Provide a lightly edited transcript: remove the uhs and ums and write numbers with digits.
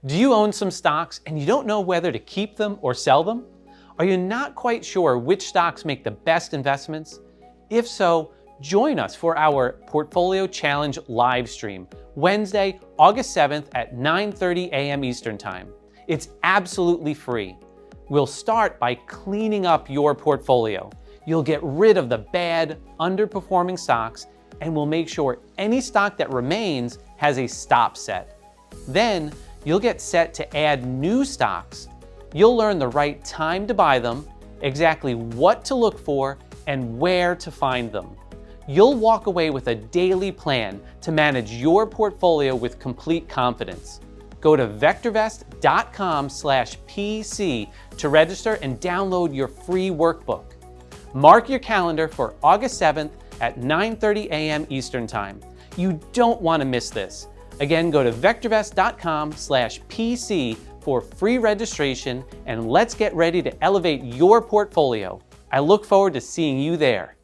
Do you own some stocks and you don't know whether to keep them or sell them? Are you not quite sure which stocks make the best investments? If so, join us for our Portfolio Challenge live stream, Wednesday, August 7th at 9:30 a.m. Eastern Time. It's absolutely free. We'll start by cleaning up your portfolio. You'll get rid of the bad, underperforming stocks, and we'll make sure any stock that remains has a stop set. Then, you'll get set to add new stocks. You'll learn the right time to buy them, exactly what to look for, and where to find them. You'll walk away with a daily plan to manage your portfolio with complete confidence. Go to VectorVest.com/PC to register and download your free workbook. Mark your calendar for August 7th at 9:30 a.m. Eastern Time. You don't want to miss this. Again, go to VectorVest.com/PC for free registration, and let's get ready to elevate your portfolio. I look forward to seeing you there.